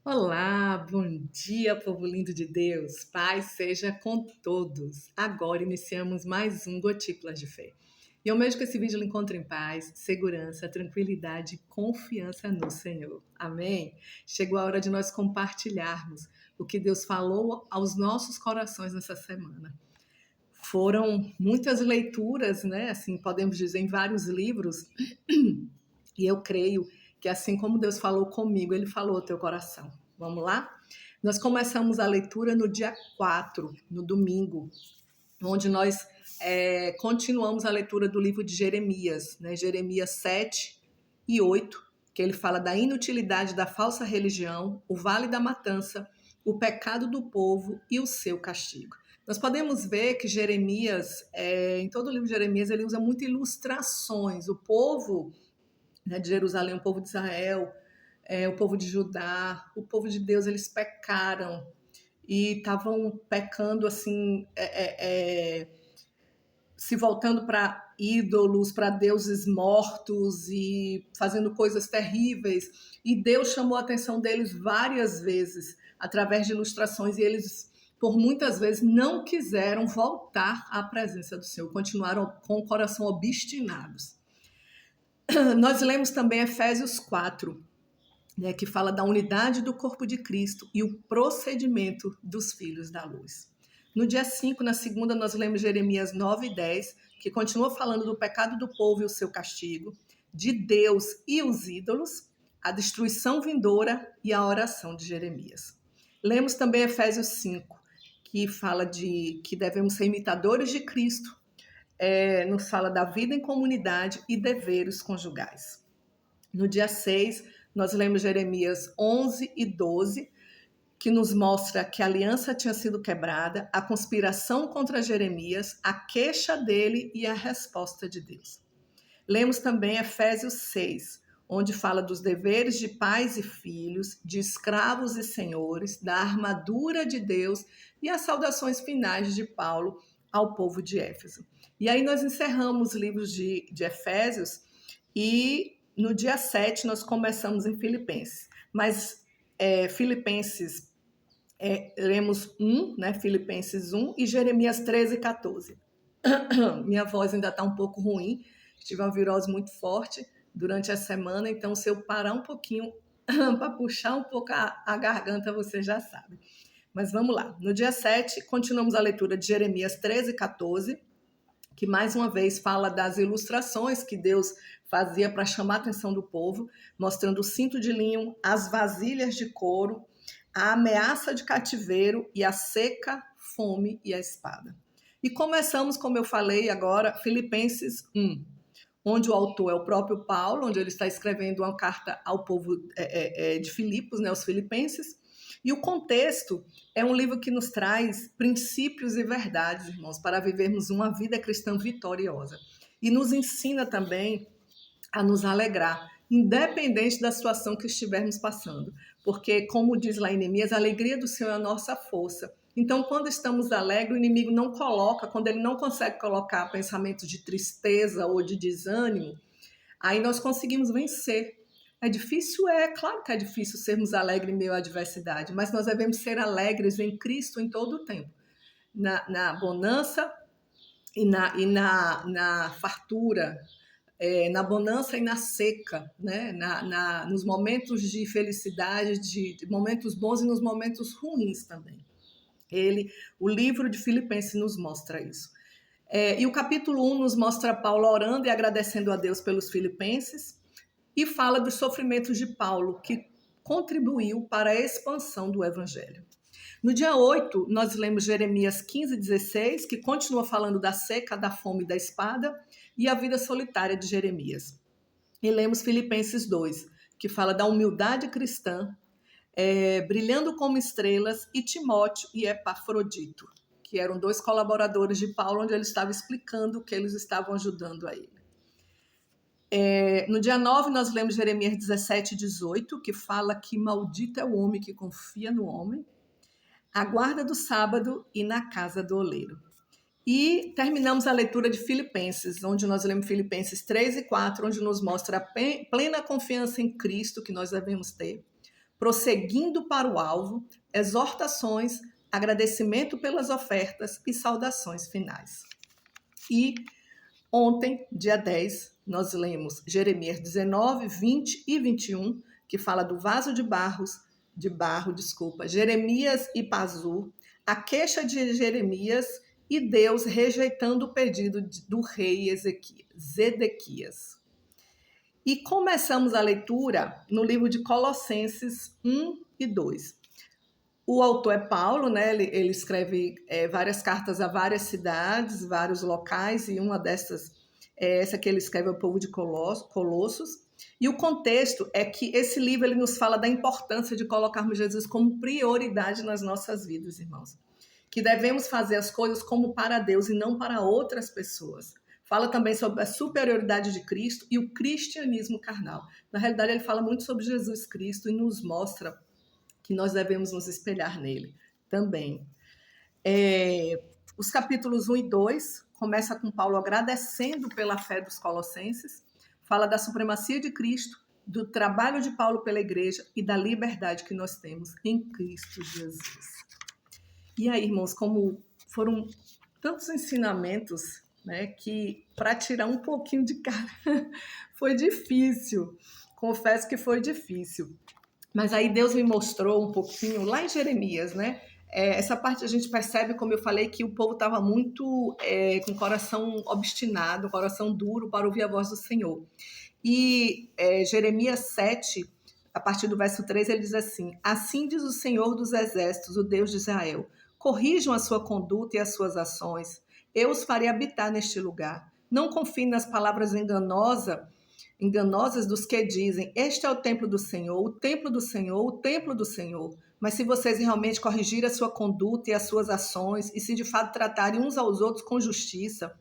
Olá, bom dia, povo lindo de Deus. Paz seja com todos. Agora iniciamos mais um Gotículas de Fé. E eu mesmo que esse vídeo lhe encontre em paz, segurança, tranquilidade e confiança no Senhor. Amém? Chegou a hora de nós compartilharmos o que Deus falou aos nossos corações nessa semana. Foram muitas leituras, né? Assim, podemos dizer, em vários livros, e eu creio que assim como Deus falou comigo, Ele falou ao teu coração. Vamos lá? Nós começamos a leitura no dia 4, no domingo, onde nós continuamos a leitura do livro de Jeremias, né? Jeremias 7 e 8, que ele fala da inutilidade da falsa religião, o vale da matança, o pecado do povo e o seu castigo. Nós podemos ver que Jeremias, em todo o livro de Jeremias, ele usa muito ilustrações. O povo, né, de Jerusalém, o povo de Israel, o povo de Judá, o povo de Deus, eles pecaram e estavam pecando assim, se voltando para ídolos, para deuses mortos e fazendo coisas terríveis. E Deus chamou a atenção deles várias vezes através de ilustrações e eles por muitas vezes não quiseram voltar à presença do Senhor, continuaram com o coração obstinados. Nós lemos também Efésios 4, né, que fala da unidade do corpo de Cristo e o procedimento dos filhos da luz. No dia 5, na segunda, nós lemos Jeremias 9 e 10, que continua falando do pecado do povo e o seu castigo, de Deus e os ídolos, a destruição vindoura e a oração de Jeremias. Lemos também Efésios 5, que fala de que devemos ser imitadores de Cristo, nos fala da vida em comunidade e deveres conjugais. No dia 6, nós lemos Jeremias 11 e 12, que nos mostra que a aliança tinha sido quebrada, a conspiração contra Jeremias, a queixa dele e a resposta de Deus. Lemos também Efésios 6, onde fala dos deveres de pais e filhos, de escravos e senhores, da armadura de Deus e as saudações finais de Paulo ao povo de Éfeso. E aí nós encerramos os livros de Efésios e no dia 7 nós começamos em Filipenses. Mas Filipenses, lemos 1, né, Filipenses 1 e Jeremias 13 e 14. Minha voz ainda está um pouco ruim, tive uma virose muito forte durante a semana, então se eu parar um pouquinho para puxar um pouco a garganta, você já sabe. Mas vamos lá. No dia 7, continuamos a leitura de Jeremias 13 e 14, que mais uma vez fala das ilustrações que Deus fazia para chamar a atenção do povo, mostrando o cinto de linho, as vasilhas de couro, a ameaça de cativeiro e a seca, fome e a espada. E começamos, como eu falei agora, Filipenses 1, onde o autor é o próprio Paulo, onde ele está escrevendo uma carta ao povo de Filipos, né, os filipenses. E o contexto é um livro que nos traz princípios e verdades, irmãos, para vivermos uma vida cristã vitoriosa. E nos ensina também a nos alegrar, independente da situação que estivermos passando. Porque, como diz lá em Neemias, a alegria do Senhor é a nossa força. Então, quando estamos alegres, o inimigo não coloca, quando ele não consegue colocar pensamentos de tristeza ou de desânimo, aí nós conseguimos vencer. É difícil? Claro que é difícil sermos alegres em meio à adversidade, mas nós devemos ser alegres em Cristo em todo o tempo. Na bonança e na fartura, na bonança e na seca, né? Nos momentos de felicidade, de momentos bons e nos momentos ruins também. O livro de Filipenses nos mostra isso. E o capítulo 1 nos mostra Paulo orando e agradecendo a Deus pelos filipenses e fala dos sofrimentos de Paulo, que contribuiu para a expansão do evangelho. No dia 8, nós lemos Jeremias 15, 16, que continua falando da seca, da fome e da espada, e a vida solitária de Jeremias. E lemos Filipenses 2, que fala da humildade cristã, brilhando como estrelas, e Timóteo e Epafrodito, que eram 2 colaboradores de Paulo, onde ele estava explicando o que eles estavam ajudando a ele. No dia 9, nós lemos Jeremias 17, 18, que fala que maldito é o homem que confia no homem, a guarda do sábado e na casa do oleiro. E terminamos a leitura de Filipenses, onde nós lemos Filipenses 3 e 4, onde nos mostra a plena confiança em Cristo que nós devemos ter, prosseguindo para o alvo, exortações, agradecimento pelas ofertas e saudações finais. E ontem, dia 10, nós lemos Jeremias 19, 20 e 21, que fala do vaso de barro, Jeremias e Pazur, a queixa de Jeremias e Deus rejeitando o pedido do rei Zedequias. E começamos a leitura no livro de Colossenses 1 e 2. O autor é Paulo, né? Ele escreve várias cartas a várias cidades, vários locais, e uma dessas é essa que ele escreve ao povo de Colossos. E o contexto é que esse livro ele nos fala da importância de colocarmos Jesus como prioridade nas nossas vidas, irmãos. Que devemos fazer as coisas como para Deus e não para outras pessoas. Fala também sobre a superioridade de Cristo e o cristianismo carnal. Na realidade, ele fala muito sobre Jesus Cristo e nos mostra que nós devemos nos espelhar nele também. Os capítulos 1 e 2 começa com Paulo agradecendo pela fé dos colossenses, fala da supremacia de Cristo, do trabalho de Paulo pela igreja e da liberdade que nós temos em Cristo Jesus. E aí, irmãos, como foram tantos ensinamentos, né, que para tirar um pouquinho de cara foi difícil, confesso que foi difícil. Mas aí Deus me mostrou um pouquinho, lá em Jeremias, né? Essa parte a gente percebe, como eu falei, que o povo estava muito com o coração obstinado, coração duro para ouvir a voz do Senhor. E Jeremias 7, a partir do verso 3, ele diz assim: assim diz o Senhor dos Exércitos, o Deus de Israel, corrijam a sua conduta e as suas ações, eu os farei habitar neste lugar. Não confie nas palavras enganosas dos que dizem, este é o templo do Senhor, o templo do Senhor, o templo do Senhor. Mas se vocês realmente corrigirem a sua conduta e as suas ações, e se de fato tratarem uns aos outros com justiça,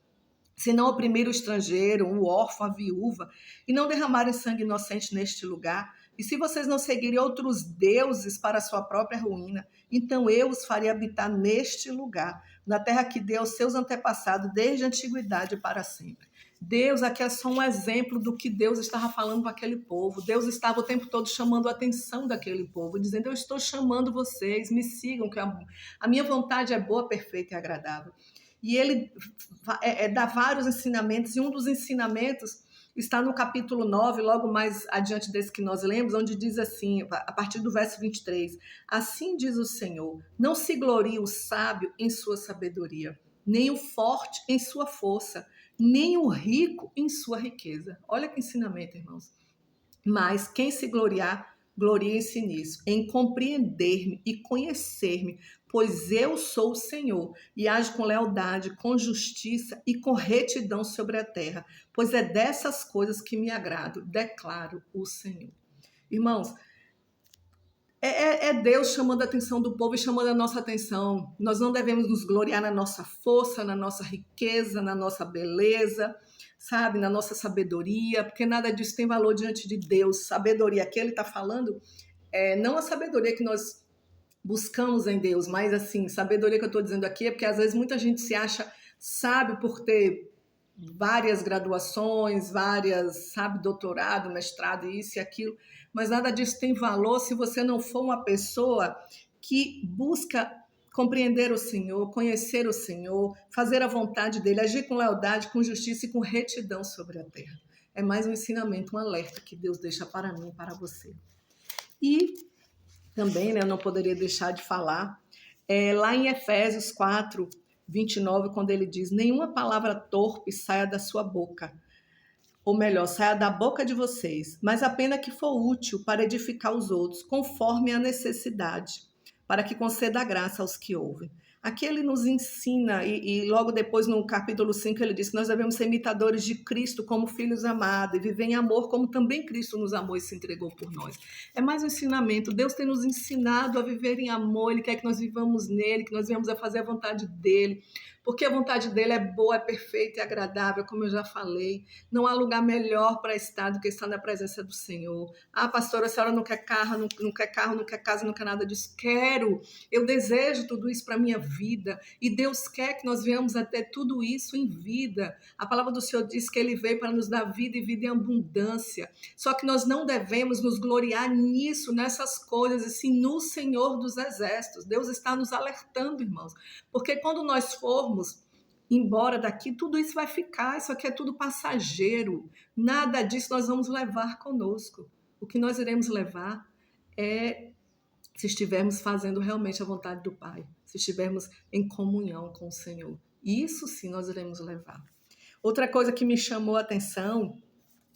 se não oprimir o estrangeiro, o órfão, a viúva, e não derramarem sangue inocente neste lugar, e se vocês não seguirem outros deuses para a sua própria ruína, então eu os farei habitar neste lugar, na terra que deu aos seus antepassados desde a antiguidade para sempre. Deus, aqui é só um exemplo do que Deus estava falando para aquele povo. Deus estava o tempo todo chamando a atenção daquele povo, dizendo, eu estou chamando vocês, me sigam, que a minha vontade é boa, perfeita e agradável. E ele dá vários ensinamentos, e um dos ensinamentos está no capítulo 9, logo mais adiante desse que nós lemos, onde diz assim, a partir do verso 23, assim diz o Senhor, não se glorie o sábio em sua sabedoria, nem o forte em sua força, nem o rico em sua riqueza. Olha que ensinamento, irmãos. Mas quem se gloriar, glorie-se nisso, em compreender-me e conhecer-me, pois eu sou o Senhor, e ajo com lealdade, com justiça e com retidão sobre a terra, pois é dessas coisas que me agrado, declaro o Senhor. Irmãos, é Deus chamando a atenção do povo e chamando a nossa atenção. Nós não devemos nos gloriar na nossa força, na nossa riqueza, na nossa beleza, sabe, na nossa sabedoria, porque nada disso tem valor diante de Deus. Sabedoria que Ele está falando, não a sabedoria que nós buscamos em Deus, mas assim, sabedoria que eu estou dizendo aqui é porque às vezes muita gente se acha sábio por ter várias graduações, sabe, doutorado, mestrado, isso e aquilo, mas nada disso tem valor se você não for uma pessoa que busca compreender o Senhor, conhecer o Senhor, fazer a vontade dele, agir com lealdade, com justiça e com retidão sobre a terra. É mais um ensinamento, um alerta que Deus deixa para mim e para você. E também, né, eu não poderia deixar de falar, lá em Efésios 4, 29, quando ele diz, nenhuma palavra torpe saia da sua boca, ou melhor, saia da boca de vocês, mas apenas que for útil para edificar os outros, conforme a necessidade, para que conceda graça aos que ouvem. Aqui ele nos ensina, e logo depois no capítulo 5 ele diz que nós devemos ser imitadores de Cristo como filhos amados, e viver em amor como também Cristo nos amou e se entregou por nós. É mais um ensinamento, Deus tem nos ensinado a viver em amor, Ele quer que nós vivamos nele, que nós venhamos a fazer a vontade dele, porque a vontade dele é boa, é perfeita e agradável, como eu já falei. Não há lugar melhor para estar do que estar na presença do Senhor. Ah, pastora, a senhora não quer carro, não quer carro, não quer casa, não quer nada disso. Quero, eu desejo tudo isso para a minha vida, e Deus quer que nós venhamos a ter tudo isso em vida. A palavra do Senhor diz que Ele veio para nos dar vida e vida em abundância. Só que nós não devemos nos gloriar nisso, nessas coisas, e sim no Senhor dos Exércitos. Deus está nos alertando, irmãos, porque quando nós formos embora daqui, tudo isso vai ficar, isso aqui é tudo passageiro, nada disso nós vamos levar conosco. O que nós iremos levar é se estivermos fazendo realmente a vontade do Pai, se estivermos em comunhão com o Senhor. Isso sim nós iremos levar. Outra coisa que me chamou a atenção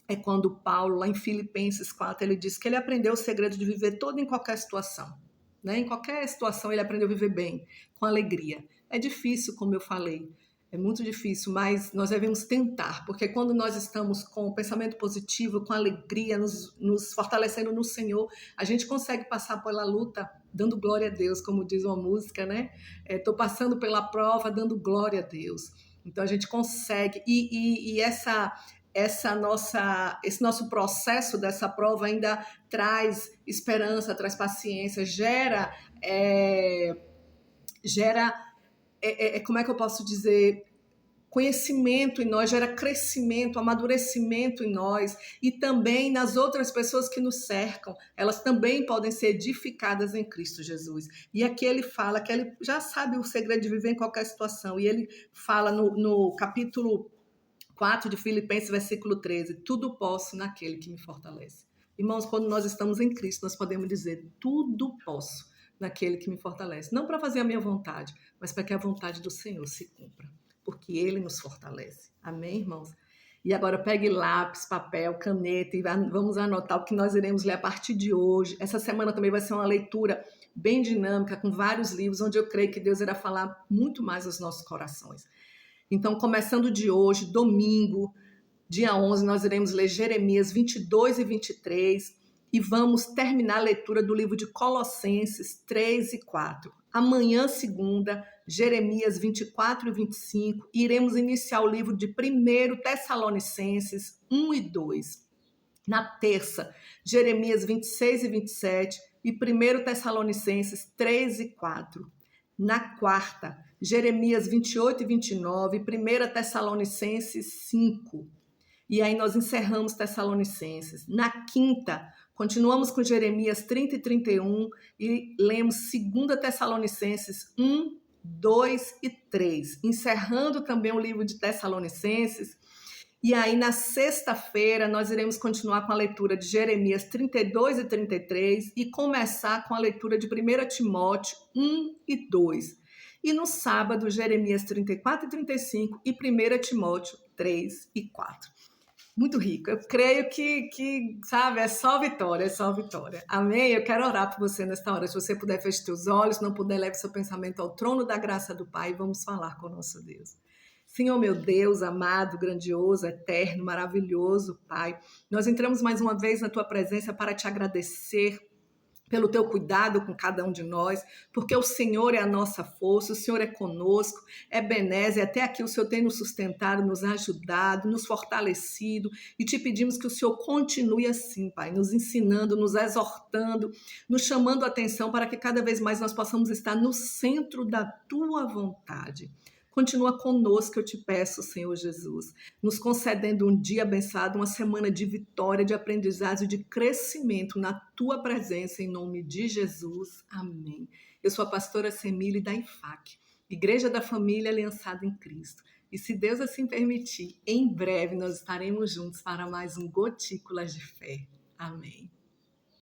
é quando Paulo, lá em Filipenses 4, ele diz que ele aprendeu o segredo de viver todo em qualquer situação. Né? Em qualquer situação ele aprendeu a viver bem, com alegria. É difícil, como eu falei, é muito difícil, mas nós devemos tentar, porque quando nós estamos com o pensamento positivo, com alegria, nos fortalecendo no Senhor, a gente consegue passar pela luta dando glória a Deus, como diz uma música, né? Estou passando pela prova dando glória a Deus. Então a gente consegue, e esse nosso processo dessa prova ainda traz esperança, traz paciência, como é que eu posso dizer, conhecimento em nós, gera crescimento, amadurecimento em nós e também nas outras pessoas que nos cercam. Elas também podem ser edificadas em Cristo Jesus. E aqui ele fala que ele já sabe o segredo de viver em qualquer situação. E ele fala no capítulo 4 de Filipenses, versículo 13, tudo posso naquele que me fortalece. Irmãos, quando nós estamos em Cristo, nós podemos dizer, tudo posso naquele que me fortalece. Não para fazer a minha vontade, mas para que a vontade do Senhor se cumpra, porque Ele nos fortalece. Amém, irmãos? E agora pegue lápis, papel, caneta e vamos anotar o que nós iremos ler a partir de hoje. Essa semana também vai ser uma leitura bem dinâmica, com vários livros, onde eu creio que Deus irá falar muito mais aos nossos corações. Então, começando de hoje, domingo, dia 11, nós iremos ler Jeremias 22 e 23 e vamos terminar a leitura do livro de Colossenses 3 e 4. Amanhã, segunda, Jeremias 24 e 25, e iremos iniciar o livro de 1 Tessalonicenses 1 e 2. Na terça, Jeremias 26 e 27 e 1 Tessalonicenses 3 e 4. Na quarta, Jeremias 28 e 29, 1 Tessalonicenses 5. E aí nós encerramos Tessalonicenses. Na quinta, continuamos com Jeremias 30 e 31 e lemos 2 Tessalonicenses 1, 2 e 3, encerrando também o livro de Tessalonicenses. E aí na sexta-feira nós iremos continuar com a leitura de Jeremias 32 e 33 e começar com a leitura de 1 Timóteo 1 e 2. E no sábado, Jeremias 34 e 35 e 1 Timóteo 3 e 4. Muito rico. Eu creio que, sabe, é só vitória, é só vitória. Amém? Eu quero orar por você nesta hora. Se você puder, feche seus olhos, se não puder, leve seu pensamento ao trono da graça do Pai e vamos falar com o nosso Deus. Senhor, meu Deus, amado, grandioso, eterno, maravilhoso, Pai, nós entramos mais uma vez na Tua presença para te agradecer pelo Teu cuidado com cada um de nós, porque o Senhor é a nossa força, o Senhor é conosco, é benézio, até aqui o Senhor tem nos sustentado, nos ajudado, nos fortalecido, e te pedimos que o Senhor continue assim, Pai, nos ensinando, nos exortando, nos chamando a atenção para que cada vez mais nós possamos estar no centro da Tua vontade. Continua conosco, eu te peço, Senhor Jesus, nos concedendo um dia abençoado, uma semana de vitória, de aprendizado e de crescimento na Tua presença, em nome de Jesus. Amém. Eu sou a pastora Semília da IFAC, Igreja da Família Aliançada em Cristo. E se Deus assim permitir, em breve nós estaremos juntos para mais um Gotículas de Fé. Amém.